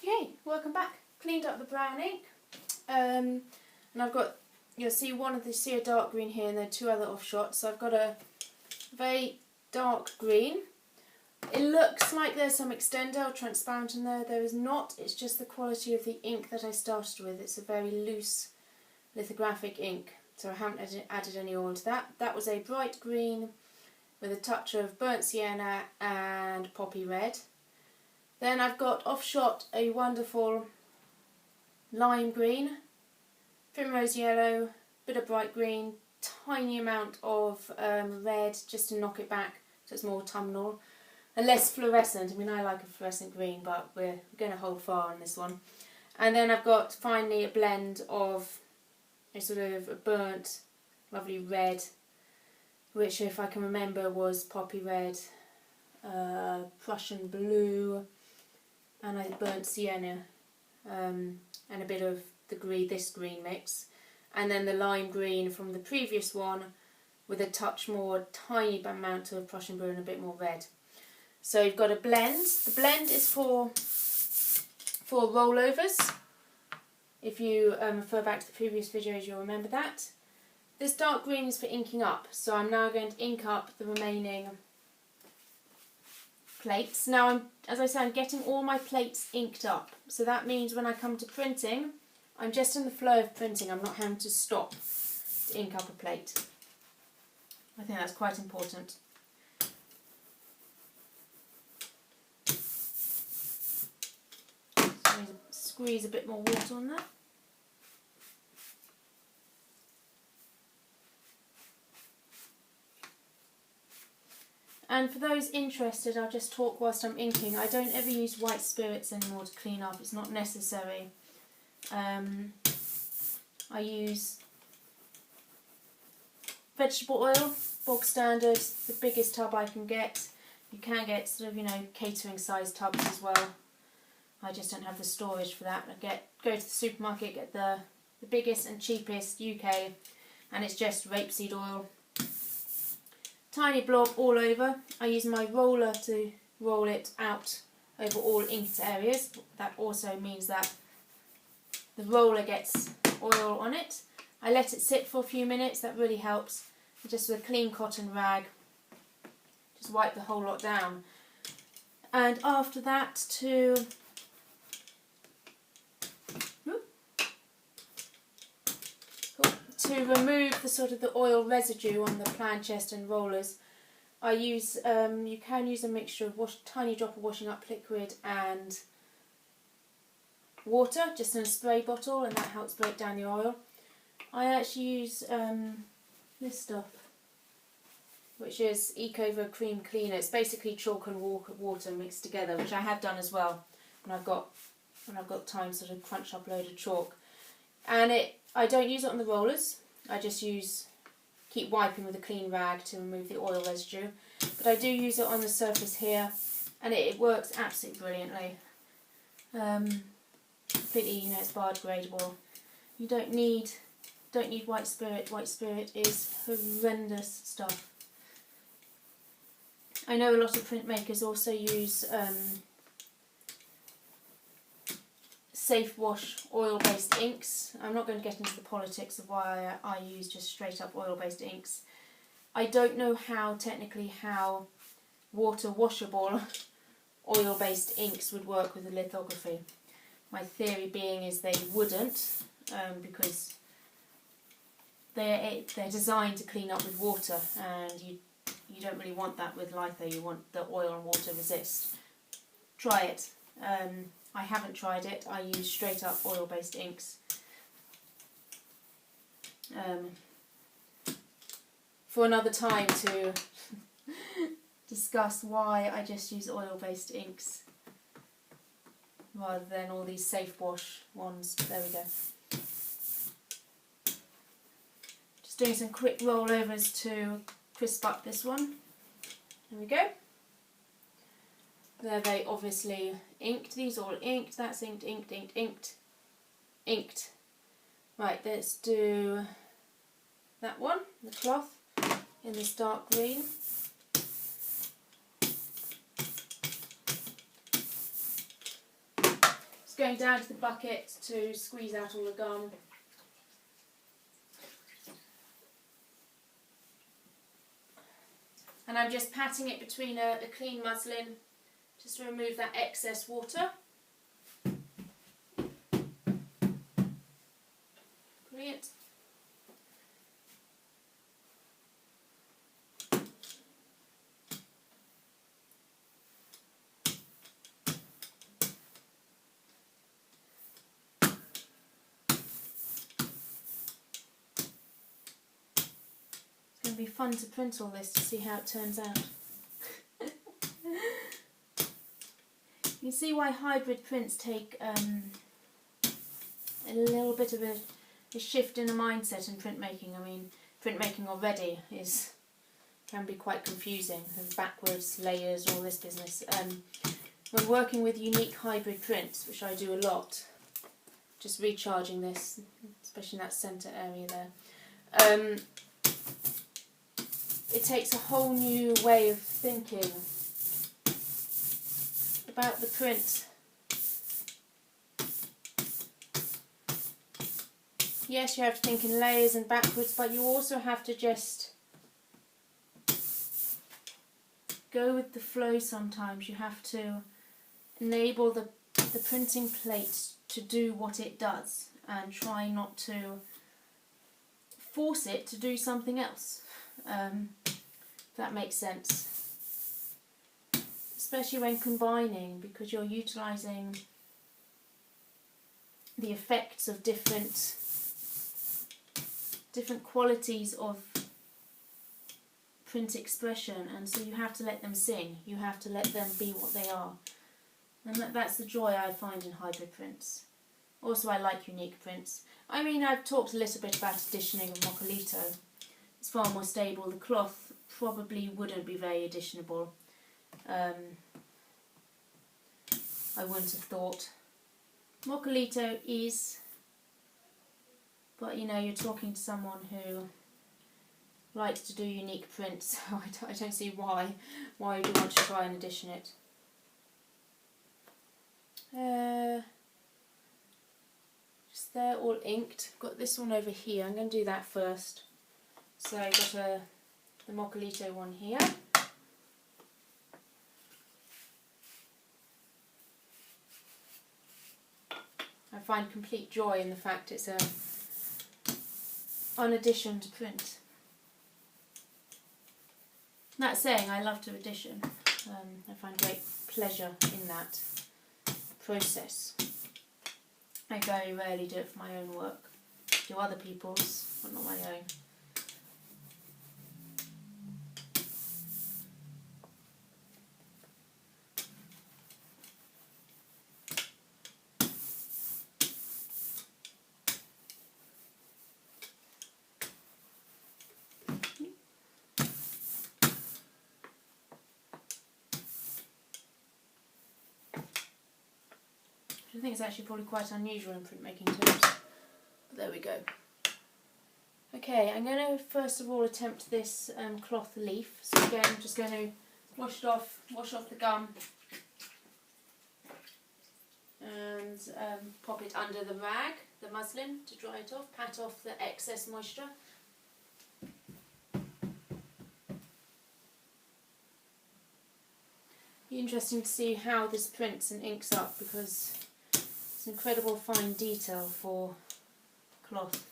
Okay, welcome back. Cleaned up the brown ink, and I've got, you'll see a dark green here and then two other offshots. So I've got a very dark green. It looks like there's some extender or transparent in there. There is not. It's just the quality of the ink that I started with. It's a very loose lithographic ink, so I haven't added any oil to that. That was a bright green with a touch of burnt sienna and poppy red. Then I've got offshot a wonderful lime green, primrose yellow, bit of bright green, tiny amount of red just to knock it back so it's more autumnal and less fluorescent. I mean, I like a fluorescent green, but we're going to hold fire on this one. And then I've got finally a blend of a sort of a burnt, lovely red, which, if I can remember, was poppy red, Prussian blue, and I burnt sienna, and a bit of this green mix, and then the lime green from the previous one with a touch more, tiny amount of Prussian blue and a bit more red. So you've got a blend. The blend is for rollovers. If you refer back to the previous videos, you'll remember that. This dark green is for inking up, so I'm now going to ink up the remaining plates. Now, as I said, I'm getting all my plates inked up, so that means when I come to printing, I'm just in the flow of printing. I'm not having to stop to ink up a plate. I think that's quite important. Squeeze a bit more water on that. And for those interested, I'll just talk whilst I'm inking. I don't ever use white spirits anymore to clean up. It's not necessary. I use vegetable oil, bog standard, the biggest tub I can get. You can get sort of, catering size tubs as well. I just don't have the storage for that. Go to the supermarket, get the biggest and cheapest UK, and it's just rapeseed oil. Tiny blob all over. I use my roller to roll it out over all inked areas. That also means that the roller gets oil on it. I let it sit for a few minutes. That really helps. Just with a clean cotton rag, just wipe the whole lot down. And after that, to remove the oil residue on the plan chest and rollers, I use, you can use a mixture of tiny drop of washing up liquid and water, just in a spray bottle, and that helps break down the oil. I actually use this stuff, which is Ecover Cream Cleaner. It's basically chalk and water mixed together, which I have done as well when I've got time to sort of crunch up a load of chalk. And I don't use it on the rollers. I just keep wiping with a clean rag to remove the oil residue. But I do use it on the surface here, and it works absolutely brilliantly. Completely, it's biodegradable. You don't need white spirit. White spirit is horrendous stuff. I know a lot of printmakers also use safe wash oil-based inks. I'm not going to get into the politics of why I use just straight up oil-based inks. I don't know technically how water washable oil-based inks would work with the lithography. My theory being is they wouldn't, because they're designed to clean up with water, and you don't really want that with litho. You want the oil and water resist. Try it. I haven't tried it. I use straight up oil-based inks. For another time to discuss why I just use oil-based inks rather than all these safe wash ones. There we go. Just doing some quick rollovers to crisp up this one. There we go. They're very obviously inked. These are all inked. That's inked, inked, inked, inked, inked. Right, let's do that one, the cloth, in this dark green. It's going down to the bucket to squeeze out all the gum. And I'm just patting it between a clean muslin just to remove that excess water. Brilliant. It's going to be fun to print all this to see how it turns out. You see why hybrid prints take a little bit of a shift in the mindset in printmaking. I mean, printmaking already can be quite confusing. There's backwards, layers, all this business. When working with unique hybrid prints, which I do a lot, just recharging this, especially in that centre area there, it takes a whole new way of thinking about the print. Yes, you have to think in layers and backwards, but you also have to just go with the flow sometimes. You have to enable the printing plate to do what it does and try not to force it to do something else. If that makes sense. Especially when combining, because you're utilising the effects of different qualities of print expression, and so you have to let them sing, you have to let them be what they are, and that's the joy I find in hybrid prints. Also, I like unique prints. I mean, I've talked a little bit about editioning of mokulito. It's far more stable. The cloth probably wouldn't be very editionable. I wouldn't have thought. Mokulito is, but you know, you're talking to someone who likes to do unique prints, so I don't see why would you want to try and edition it. Just there, all inked. I've got this one over here. I'm going to do that first. So I've got the mokulito one here. I find complete joy in the fact it's a uneditioned print. That saying, I love to edition. I find great pleasure in that process. I very rarely do it for my own work. Do other people's, but not my own. I think it's actually probably quite unusual in printmaking terms. But there we go. Okay, I'm going to first of all attempt this cloth leaf. So again, I'm just going to wash off the gum and pop it under the rag, the muslin, to dry it off, pat off the excess moisture. Be interesting to see how this prints and inks up, because it's incredible fine detail for cloth.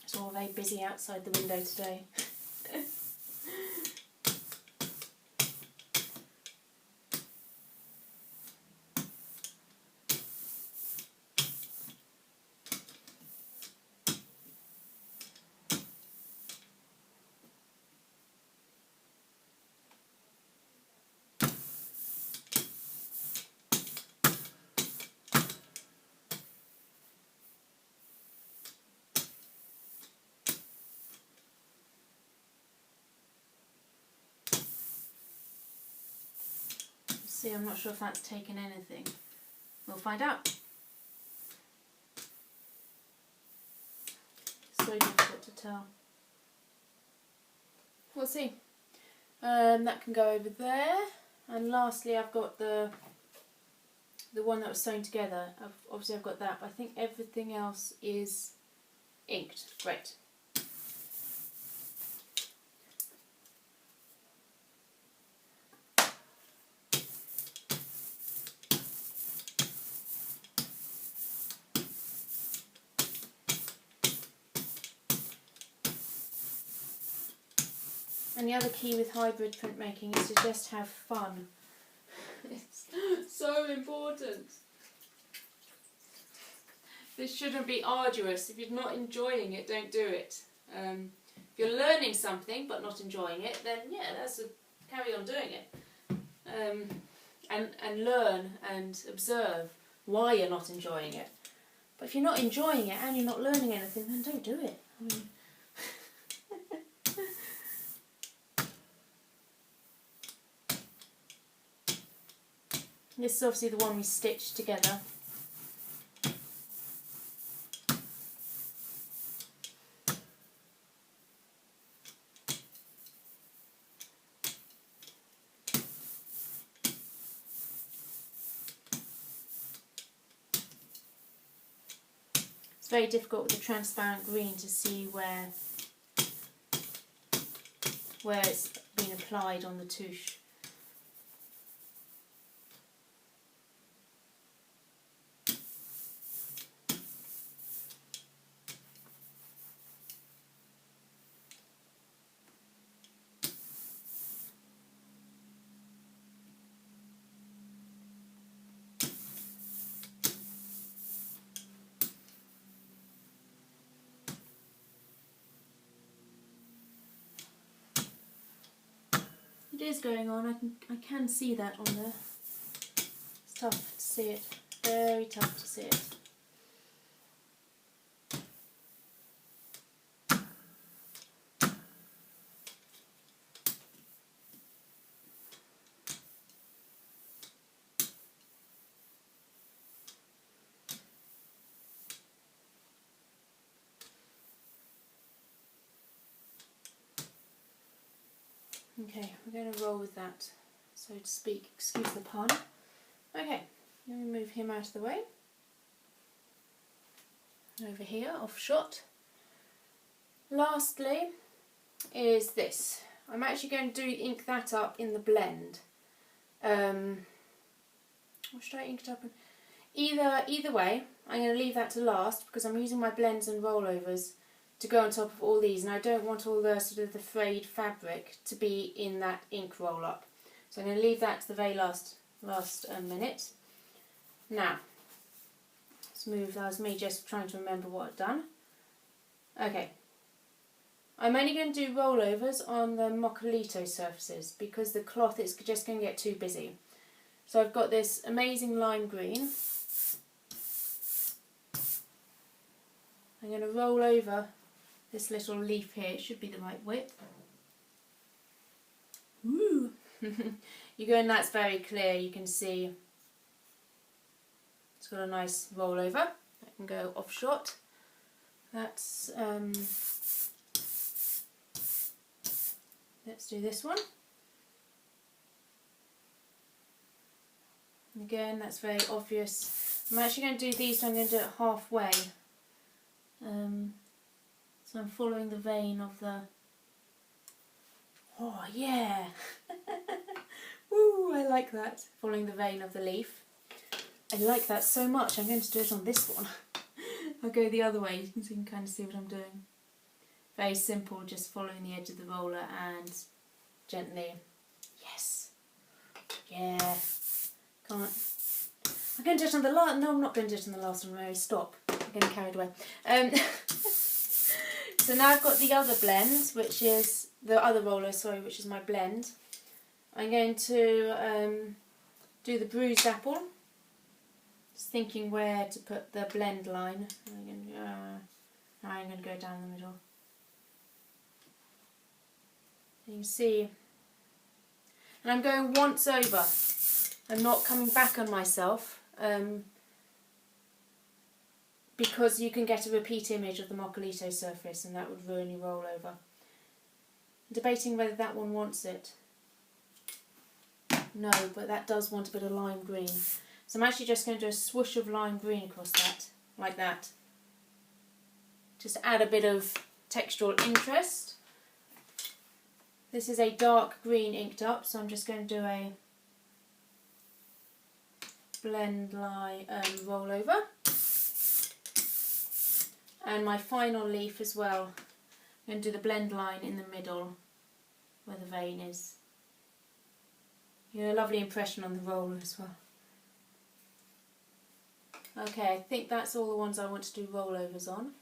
It's all very busy outside the window today. See, I'm not sure if that's taken anything. We'll find out. So difficult to tell. We'll see. That can go over there. And lastly, I've got the one that was sewn together. Obviously I've got that, but I think everything else is inked. Great. And the other key with hybrid printmaking is to just have fun. It's so important. This shouldn't be arduous. If you're not enjoying it, don't do it. If you're learning something but not enjoying it, then yeah, carry on doing it. And learn and observe why you're not enjoying it. But if you're not enjoying it and you're not learning anything, then don't do it. I mean, this is obviously the one we stitched together. It's very difficult with the transparent green to see where it's been applied on the touche. It is going on. I can see that on there. It's tough to see it. Very tough to see it. Okay, we're going to roll with that, so to speak. Excuse the pun. Okay, let me move him out of the way. Over here, off shot. Lastly is this. I'm actually going to ink that up in the blend. Or should I ink it up? Either way, I'm going to leave that to last because I'm using my blends and rollovers to go on top of all these, and I don't want all the sort of the frayed fabric to be in that ink roll up. So I'm going to leave that to the very last minute. Now, let's move. That was me just trying to remember what I'd done. Okay. I'm only going to do rollovers on the mokulito surfaces because the cloth is just going to get too busy. So I've got this amazing lime green. I'm going to roll over this little leaf here. It should be the right width. Woo! You go, and that's very clear. You can see it's got a nice rollover. I can go off shot. That's let's do this one. And again, that's very obvious. I'm actually going to do these, so I'm going to do it halfway. So I'm following the vein of the... Oh yeah! Woo, I like that. Following the vein of the leaf. I like that so much, I'm going to do it on this one. I'll go the other way, so you can kind of see what I'm doing. Very simple, just following the edge of the roller and gently. Yes! Yeah! Can't... I'm going to do it on the last... No, I'm not going to do it on the last one, Mary. Stop. I'm getting carried away. So now I've got the other blend, which is... The other roller, sorry, which is my blend. I'm going to do the bruised apple. Just thinking where to put the blend line. I'm going to go down the middle. You can see. And I'm going once over. I'm not coming back on myself because you can get a repeat image of the mokulito surface and that would ruin your rollover. I'm debating whether that one wants it. No, but that does want a bit of lime green. So I'm actually just going to do a swoosh of lime green across that, like that. Just to add a bit of textural interest. This is a dark green inked up, so I'm just going to do a blend line rollover. And my final leaf as well. I'm going to do the blend line in the middle where the vein is. You get a lovely impression on the roller as well. Okay, I think that's all the ones I want to do rollovers on.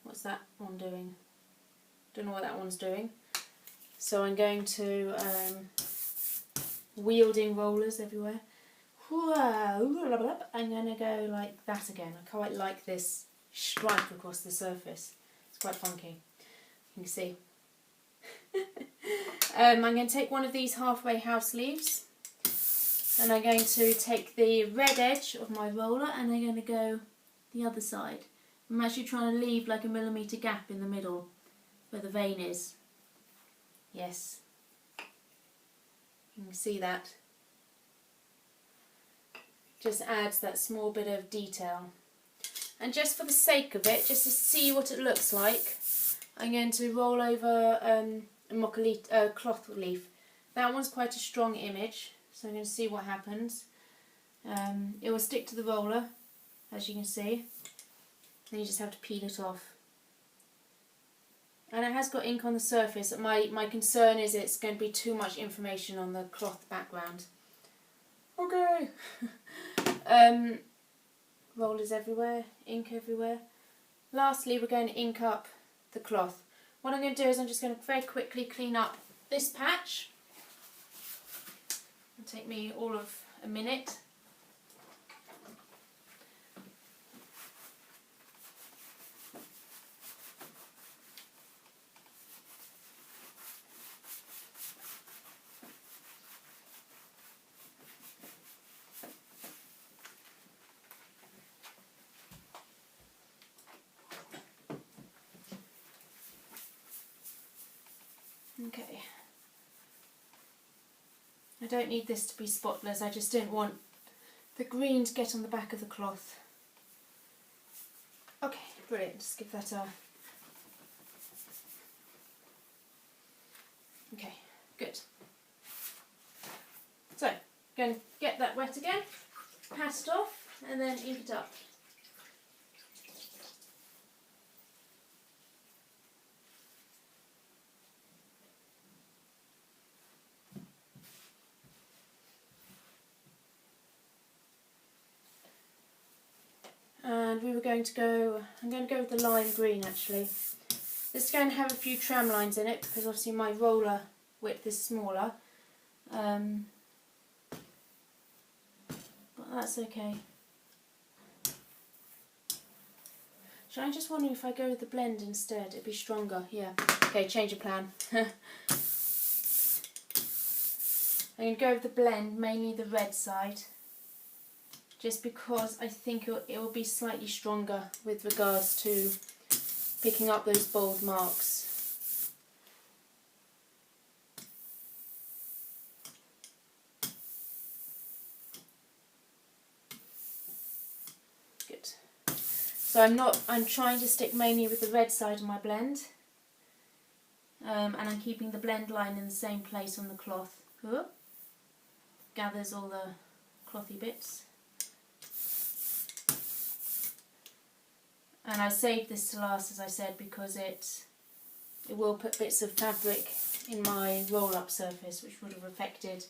What's that one doing? Don't know what that one's doing. So I'm going to wielding rollers everywhere. I'm going to go like that again. I quite like this stripe across the surface. It's quite funky. You can see. I'm going to take one of these halfway house leaves and I'm going to take the red edge of my roller and I'm going to go the other side. I'm actually trying to leave like a millimetre gap in the middle where the vein is. Yes. You can see that. Just adds that small bit of detail. And just for the sake of it, just to see what it looks like, I'm going to roll over a mokulito cloth leaf. That one's quite a strong image, so I'm going to see what happens. It will stick to the roller, as you can see. Then you just have to peel it off. And it has got ink on the surface. My concern is it's going to be too much information on the cloth background. Okay. Rollers everywhere, ink everywhere. Lastly, we're going to ink up the cloth. What I'm going to do is I'm just going to very quickly clean up this patch. It'll take me all of a minute. Okay. I don't need this to be spotless, I just don't want the green to get on the back of the cloth. Okay, brilliant, just give that a... Okay, good. So, going to get that wet again, pat it off, and then ink it up. And we were going to go, I'm going to go with the lime green actually. This is going to have a few tram lines in it because obviously my roller width is smaller. But that's okay. So I'm just wondering if I go with the blend instead, it'd be stronger. Yeah. Okay, change of plan. I'm going to go with the blend, mainly the red side. Just because I think it will be slightly stronger with regards to picking up those bold marks. Good. So I'm trying to stick mainly with the red side of my blend. And I'm keeping the blend line in the same place on the cloth. Gathers all the clothy bits. And I saved this to last, as I said, because it will put bits of fabric in my roll-up surface, which would have affected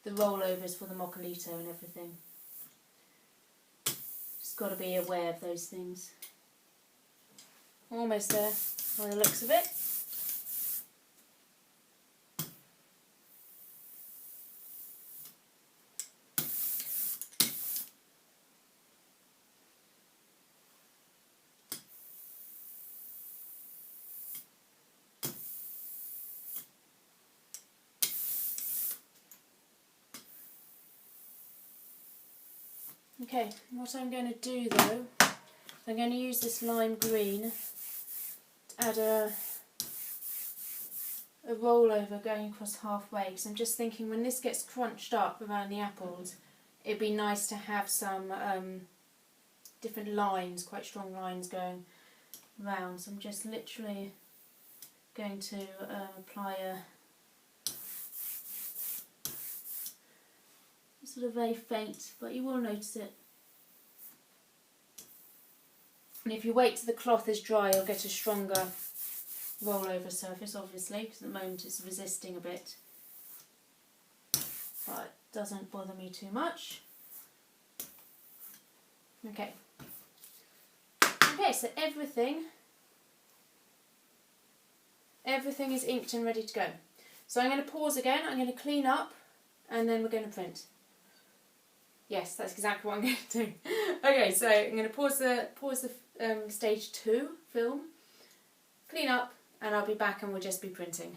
the rollovers for the mokulito and everything. Just got to be aware of those things. Almost there, by the looks of it. Okay, what I'm going to do though, I'm going to use this lime green to add a rollover going across halfway, because I'm just thinking when this gets crunched up around the apples, it'd be nice to have some different lines, quite strong lines going round. So I'm just literally going to apply a sort of very faint, but you will notice it. And if you wait till the cloth is dry, you'll get a stronger rollover surface, obviously, because at the moment it's resisting a bit. But it doesn't bother me too much. Okay. Okay, so everything is inked and ready to go. So I'm going to pause again, I'm going to clean up, and then we're going to print. Yes, that's exactly what I'm going to do. Okay, so I'm going to pause the stage 2 film, clean up, and I'll be back and we'll just be printing.